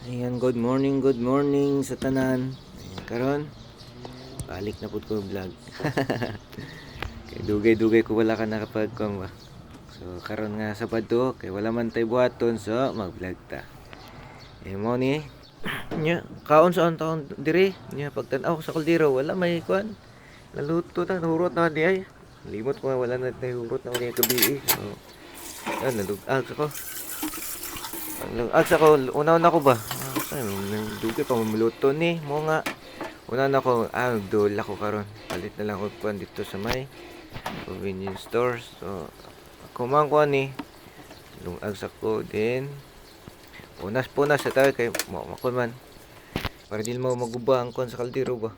Ayan, good morning sa tanan. Ayan, karon, balik na pud ko vlog. Kay dugay-dugay ko wala ka nakapag-kom ba. So karon nga sa padto kay wala man tay buhaton so mag-vlog ta. Mo ni nya kaon sa taon diri nya pagtan-aw sa kaldero wala may kuan. Naluto ta nahurot na di ay. Limot ko nga wala na tay hurot na unya gabi. So nalugag ako. Nalugag ako una-una ko ba. Ay, dugay pa mamuluto ni mo nga. Una na ko, nagdol ako karon. Palit na lang ko kuan dito sa may convenience stores. So, ako man kuan ni. Lungag sa ko din. Unas sa tayo kay mo man. Para di mo maguba ang kuan sa kaldero ba.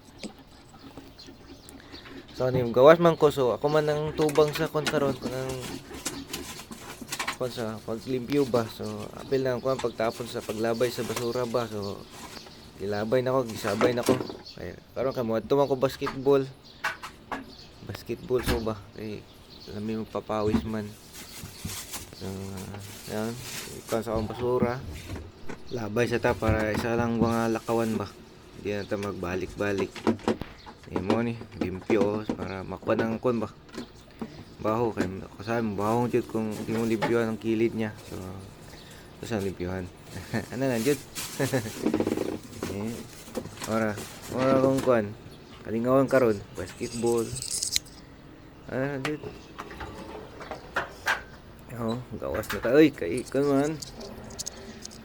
So, gawas man ko. So, ako man ang tubang sa kuan karon. Kanang kuan sa paglimpyo ba. So, apil lang kuan pagtapon sa paglabay sa basura ba. So, ilabay na ko, gisabay na ko. Kaya karon ka mo adto man ko basketball. Basketball so ba kay alam mo papawis man. So, yan, ikan sa akong basura. Labay sa ta para isa lang mga lakawan ba. Hindi na ta magbalik-balik. Mo ni limpyo para makuha ng kon ba. Baho kay kasabi mo baho jud kung di mo limpyohan ang kilid niya. So, sa limpyohan. Ano na jud? Ora kung kuan. Kalingawan karon, basketball. Dito. Gawas na ta. Oy, kay kun man.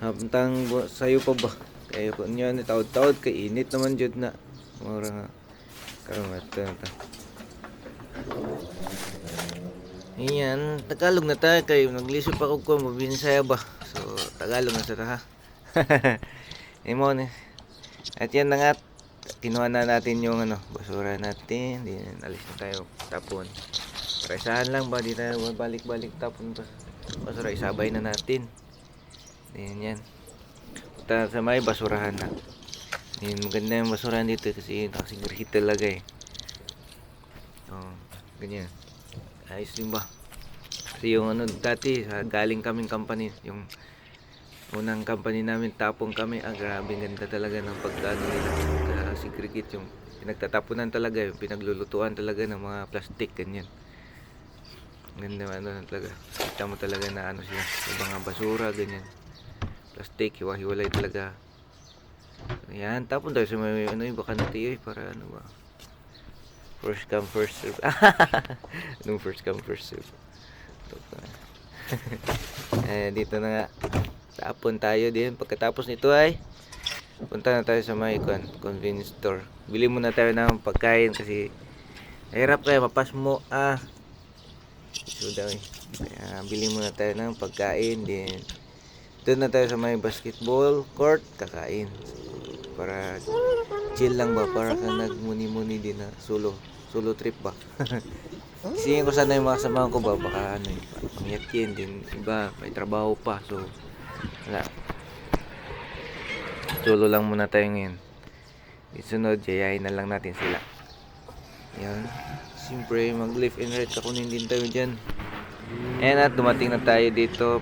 Habtang sayo pa ba? Kay kun niya ni taod-taod kay init naman jud na. Ora nga karon ato ta. Iyan, Tagalog na ta kay naglisod pa ko kun mabinsaya ba. So, Tagalog na sa ta ha. Imo ni. At yan na nga, kinuha na natin yung basura natin. Di alis na tayo tapon. Para isahan lang ba, di tayo balik-balik tapon pa. Basura, isabay na natin. Yan. Punta sa may basurahan na. Maganda yung basurahan dito kasi nakasigurhit talaga eh. Ganyan. Ayos din ba? Kasi yung dati, galing kaming company, yung unang company namin tapong kami grabe ganda talaga ng pagkano nila segregate yung pinagtatapunan talaga yung pinaglulutuan talaga ng mga plastic ganyan ganda talaga kita mo talaga na siya yung mga basura ganyan plastic hiwa-hiwalay talaga yan tapon tayo sa may yung baka natin para ba first come first serve anong first come first serve dito na nga tapon tayo din. Pagkatapos nito ay punta na tayo sa may convenience store. Bili muna tayo ng pagkain kasi hirap kaya mapas mo so daw kaya bili muna tayo ng pagkain din. Doon na tayo sa may basketball court kakain. Para chill lang ba para kang nagmuni-muni din na solo trip ba. Kasi ko sana yung mga samahan ko ba baka pangyakin din iba may trabaho pa so wala. Solo lang muna tayo ngayon. Isunod, yayain na lang natin sila. Yan. Siyempre, mag-live and ride. Kakunin din tayo dyan. And at dumating na tayo dito.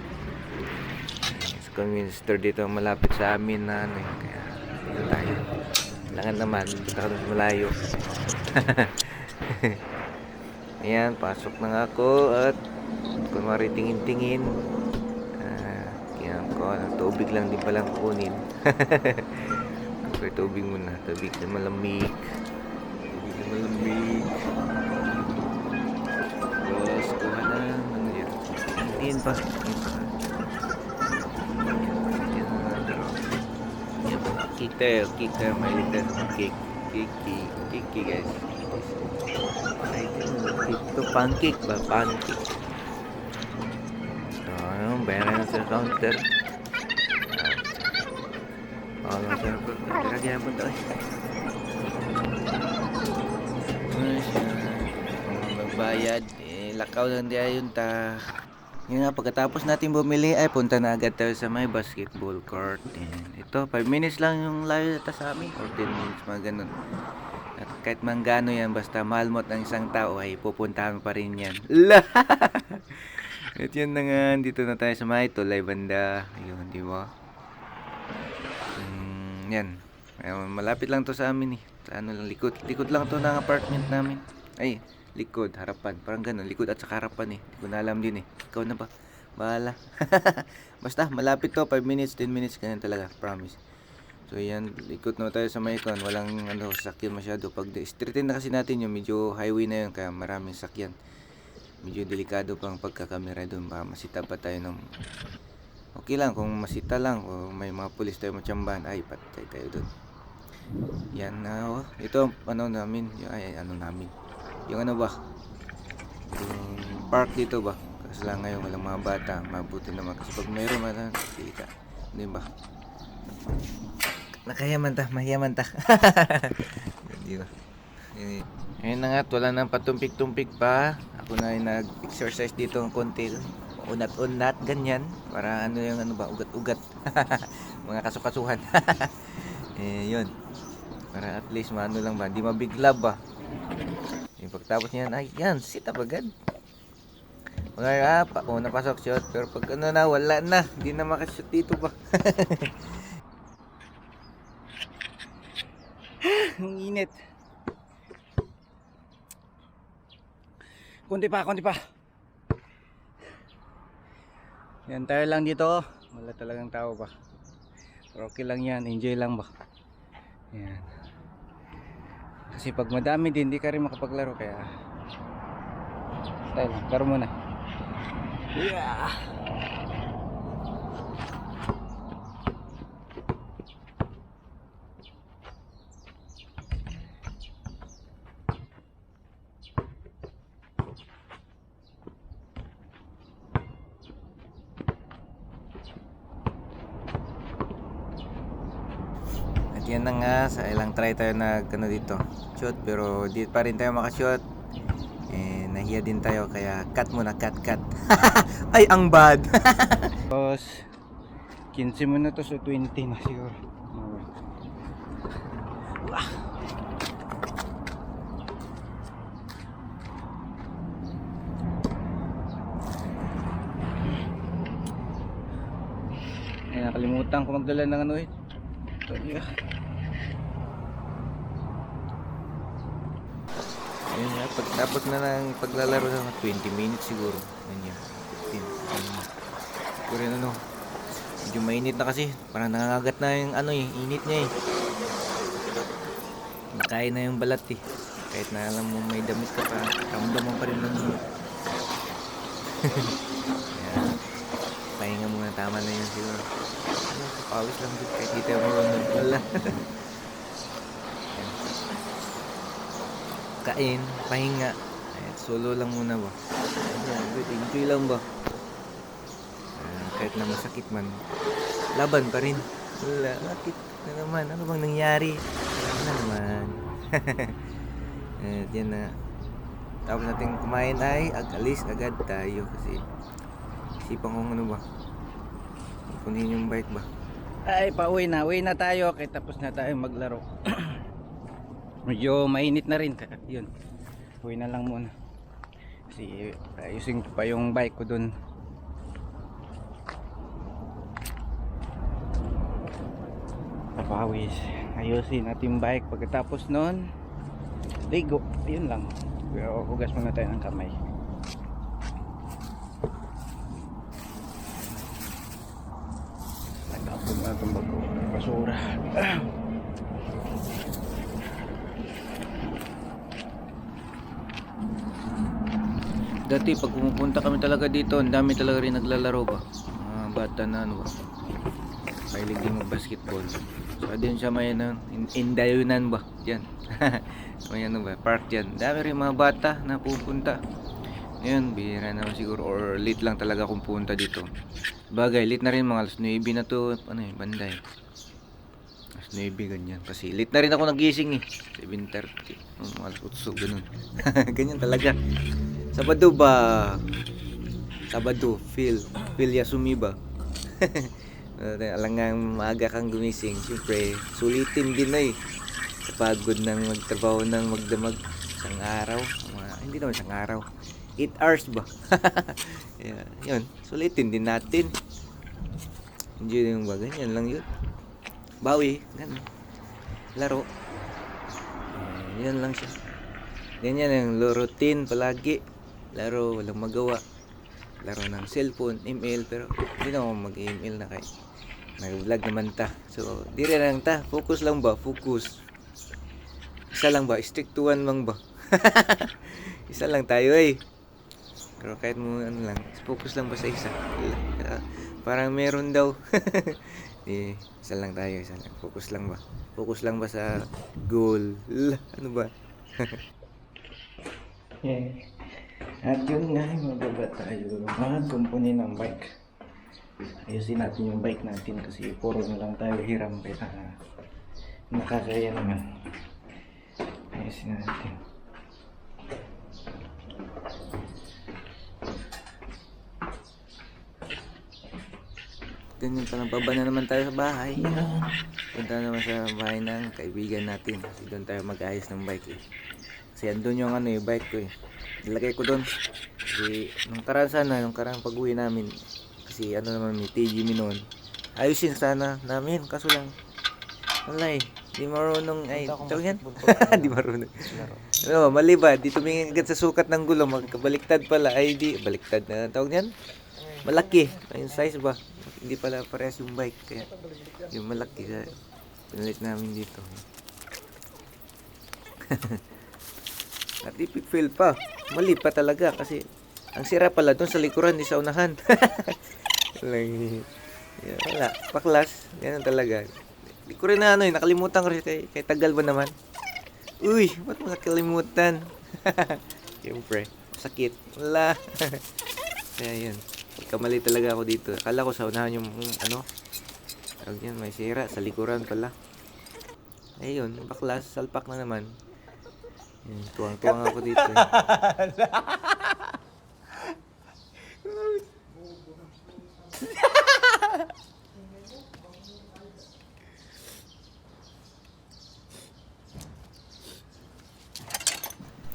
Sa convenience store dito. Malapit sa amin na kaya dito tayo. Kailangan naman. Dito ka sa malayo. Ayan, pasok na nga ako. At kunwari tingin-tingin. Tubig lang din palang kunin. Okay, tubig muna. Tubig na malamig. Tapos, kuha na. Yan? Tingin pa. Cake tayo. May litan. Cake, guys. Ito, pancake ba? Pancake. Bayaran na sa counter. Lagyan po ito. Magbayad. Lakaw lang di ayun ta. Yun nga, pagkatapos natin bumili ay punta na agad tayo sa may basketball court. Ito, 5 minutes lang yung layo nata sa amin. Or 10 minutes, mga ganun. At kahit manggano yan, basta malmot ng isang tao ay pupuntahan pa rin yan. At yun na nga, dito na tayo sa may tulay banda. Yun, di ba? Yan. Ayun, malapit lang to sa amin eh. Sa ano lang, likod. Likod lang to ng apartment namin. Ay, likod, harapan. Parang ganun, likod at saka harapan eh. Hindi ko na alam din eh. Ikaw na ba? Bahala. Basta, malapit to. 5 minutes, 10 minutes. Ganyan talaga, promise. So yan, likod na tayo sa Maicon. Walang sakyan masyado. Pag straightin na kasi natin yung medyo highway na yun. Kaya maraming sakyan. Medyo delikado pang pagkakamera doon. Baka masita pa tayo ng... Okay lang kung masita lang o may mga pulis tayo matsambahan, ay patay tayo doon. Yan na ito ano namin, ano namin. Yung ano ba? Yung park dito ba? Kasi lang ngayon walang mga bata, mabuti naman kasi pag mayroon man pili ka. Di ba? Nakayaman ta, mahiyaman ta. Di ba? Ayun na nga, wala nang patumpik-tumpik pa. Ako na yung nag-exercise dito ng konti. Unat-unat, ganyan. Para ano yung ano ba, ugat-ugat. Mga kasukasuhan. Yun. Para at least maano lang ba, hindi mabigla ba. Yung pagtapos niyan, ay yan, sit up agad. Mga napasok shot. Pero pag ano na, wala na. Hindi na makashoot dito ba. Ang init. Kunti pa. Yan tayo lang dito. Wala talagang tao pa. Pero okay lang yan. Enjoy lang ba. Yan. Kasi pag madami din, di ka rin makapaglaro. Kaya tayo lang. Laro muna. Yeah. At yan na nga, sa ilang try tayo ano dito, shoot, pero di pa rin tayo makashoot. Nahiya din tayo, kaya cut muna, cut. Ay, ang bad. Tapos 15 minutos o 20 na siguro. Ay, nakalimutan ko magdala ng ano eh. Ayun nga, pagtapos na ng paglalaro ng 20 minutes siguro. Ganyan, 15. Siguro yun ano, medyo mainit na kasi. Parang nangangagat na yung ano eh, init niya eh. Nakain na yung balat eh. Kahit na alam mo may damit ka pa, ramdam mo pa rin ng init. Kaya, pahinga muna, tama na yun siguro. Ano, pawis lang din kahit di tayo marunong. Wala. Kain, pahinga. Solo lang muna ba. Enjoy lang ba. Kahit na masakit man, laban pa rin. Wala, bakit na naman? Ano bang nangyari? Wala na naman. Yan na. Tapos natin kumain ay alis agad tayo kasi isipan kong ano ba, kunin yung bike ba. Ay, pauwi na tayo. Kaya tapos na tayo maglaro. Medyo mainit na rin. Yun, uwi na lang muna. Kasi ayusin ko pa yung bike ko dun. Papawis. Ayusin natin yung bike. Pagkatapos nun, ligo. Yun lang. Pero hugas muna tayo ng kamay. Nagkapog na itong bago. Basura. Dati pag pumupunta kami talaga dito, ang dami talaga rin naglalaro ba. Mga bata na ano ba. Mahilig din mag-basketball. So din siya may Indayunan ba? Diyan. May ano ba, park diyan. Dami rin mga bata na pupunta. Ngayon, bihira naman siguro or late lang talaga kung punta dito. Bagay, late na rin mga alas 9 na to, ano eh, banday. Alas 9 ganyan. Kasi late na rin ako nagising eh. 7:30. Alas 8 ganun. Ganyan talaga. Sabado ba? Sabado, feel Yasumi ba? Alangang maaga kang gumising. Siyempre, sulitin din na eh. Pagod ng magtrabaho ng magdamag isang araw. Hindi naman isang araw. 8 hours ba? Yeah, yun, sulitin din natin. Enjoy yung ba? Ganyan lang yun. bawi, ganun. Laro. Yan lang siya. Ganyan yung routine palagi. Laro, walang magawa. Laro ng cellphone, email, pero hindi na ako mag-email na kay nag-vlog naman ta. So, di rin lang ta. Focus lang ba? Focus. Isa lang ba? Stick to one lang ba? Isa lang tayo eh. Pero kahit mo ano lang, focus lang ba sa isa? Parang meron daw. Di, isa lang tayo, isa lang. Focus lang ba? Focus lang ba sa goal? Ano ba? At yun nga, magbaba tayo mag-kumpuni ng bike. Ayusin natin yung bike natin kasi puro na lang tayo hiram. Kaya nakakaya naman. Ayusin natin. Ganyan pa lang, baba na naman tayo sa bahay. Punta naman sa bahay ng kaibigan natin. Kasi doon tayo mag-ayos ng bike eh. Kasi andun yung ano yung bike ko eh. Nilagay ko doon. Kasi nung karaan sana, nung karaan pag-uwi namin. Kasi ano naman may TG noon. Ayusin sana namin, kaso lang wala eh. Di marunong ay, tawag yan? Di marunong. Ano, mali ba? Di tumingin agad sa sukat ng gulong. Magkabaliktad pala. Ay di, baliktad na. Tawag yan? Malaki. Yung size ba? Hindi pala parehas yung bike. Kaya yung malaki. Kaya pinalit namin dito. At ipipil pa. Mali pa talaga kasi ang sira pala doon sa likuran, di sa unahan. Wala. Paklas. Ganun talaga. Di ko rin na ano eh. Nakalimutan ko rin kay tagal ba naman. Uy, ba't makakalimutan? Siyempre. Sakit. Wala. Kaya yun. Kamali talaga ako dito. Akala ko sa unahan yung ano. Tawag yan, may sira. Sa likuran pala. Ayun, baklas. Salpak na naman. Yun, tuwang-tuwang ako dito. Eh.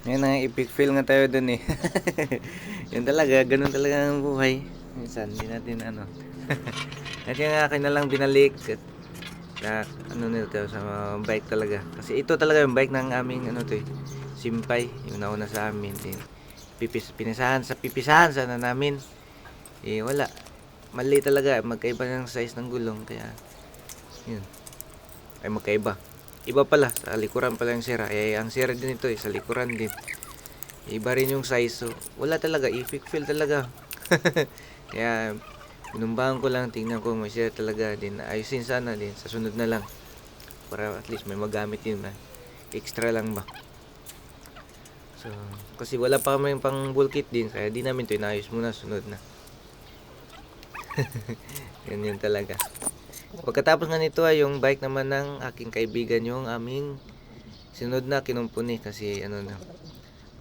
Ngayon na, epic fail nga tayo dun eh. Yun talaga, ganun talaga ang buhay. Minsan, hindi natin ano. At yung akin na lang binalik. At, na, ano nito sa bike talaga. Kasi ito talaga yung bike ng aming ano to eh. Simpay, yung nauna sa amin. Din. Pipisahan sana namin. Eh wala. Mali talaga, magkaiba ng size ng gulong. Kaya, yun. Ay magkaiba. Iba pala, sa likuran pala yung sira. Eh, ang sira din ito eh, sa likuran din. Iba rin yung size. So, wala talaga, epic fail talaga. Kaya, binumbahan ko lang, tingnan ko may sira talaga din. Ayusin sana din, sa sunod na lang. Para at least may magamit din na. Extra lang ba. So, kasi wala pa kami pang bull kit din. Kaya di namin ito inayos muna, sunod na. Yan yun talaga. Pagkatapos nga nito ay yung bike naman ng aking kaibigan yung aming sunod na kinumpuni kasi ano na.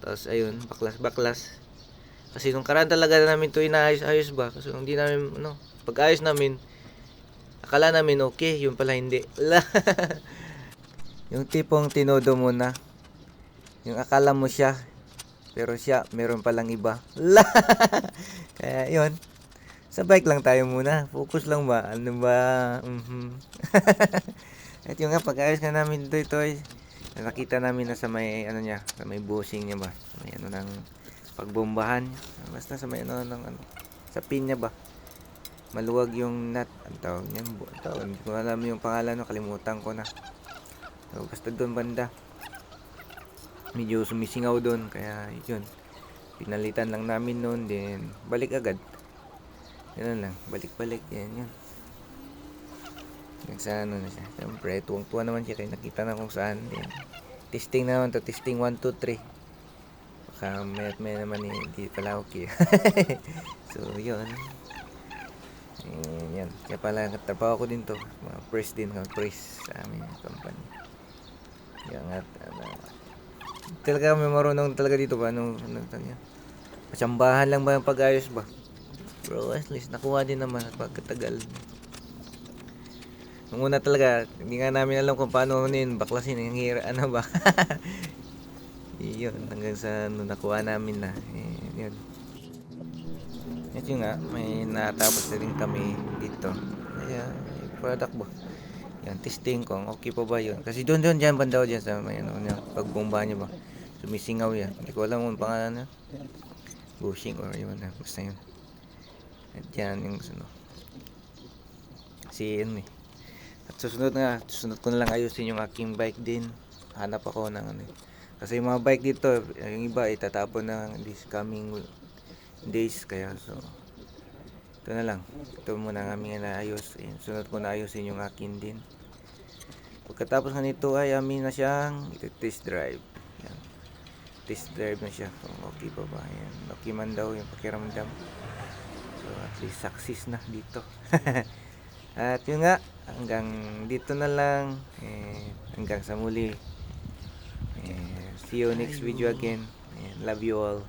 Tapos ayun, baklas. Kasi nung karaan talaga namin ito inaayos-ayos ba? Kasi hindi namin ano, pag-ayos namin akala namin okay, yung pala hindi. Yung tipong tinodo mo na. Yung akala mo siya pero siya meron palang iba. Kaya yun. Sa bike lang tayo muna. Focus lang ba? Ano ba? At yung nga, pag-ayos nga namin dito ay nakita namin na sa may ano niya, sa may bushing niya ba? May ano ng pagbombahan. Basta sa may ano ng ano, sa pin niya ba? Maluwag yung nut. Ang tawag niya. Hindi ko alam yung pangalan, no? Kalimutan ko na. So, basta doon banda. Medyo sumisingaw doon. Kaya yun. Pinalitan lang namin noon. Then balik agad. Yan lang, balik-balik, yan. Sa ano na siya. Siyempre, tuwang-tuwa naman siya. Kaya nakita na kung saan. Yan. Testing naman to. Testing 1, 2, 3. Baka may naman hindi pala okay. So, yun. Yan. Kaya pala, katrabaho ko din to. Mga press din. Press sa aming company. Yan nga. Talaga may marunong talaga dito ba? Ano niya? Pasambahan lang ba yung pag-ayos ba? Bro, at least nakuha din naman at pagkatagal. Nung una talaga, hindi nga namin alam kung paano baklasin ang ano ba. Yun, hanggang sa nakuha namin na. Yun. Ito nga, may natapos na rin kami dito. Kaya, product ba? Yan, testing kung okay pa ba yun. Kasi doon dyan banda dyan sa may ano niya, pagbomba niya ba. Sumisingaw yan. Hindi ko alam kung pangalan na. Bushing or yun na. Basta yun. At yan yung ano. Kasi yun eh. At susunod ko na lang ayusin yung aking bike din. Hanap ako ng ano eh. Kasi yung mga bike dito, yung iba itatapon ng this coming days. Kaya so, ito na lang. Ito muna ang aming naayos. Ayan, sunod ko na ayusin yung akin din. Pagkatapos nga nito ay amin na siyang test drive. Ayan. Test drive na siya. Kung okay pa ba. Ayan. Okay man daw yung pakiramdam. So at least success na dito. At yun nga. Hanggang dito na lang. Hanggang sa muli. See you next video again. Ayan. Love you all.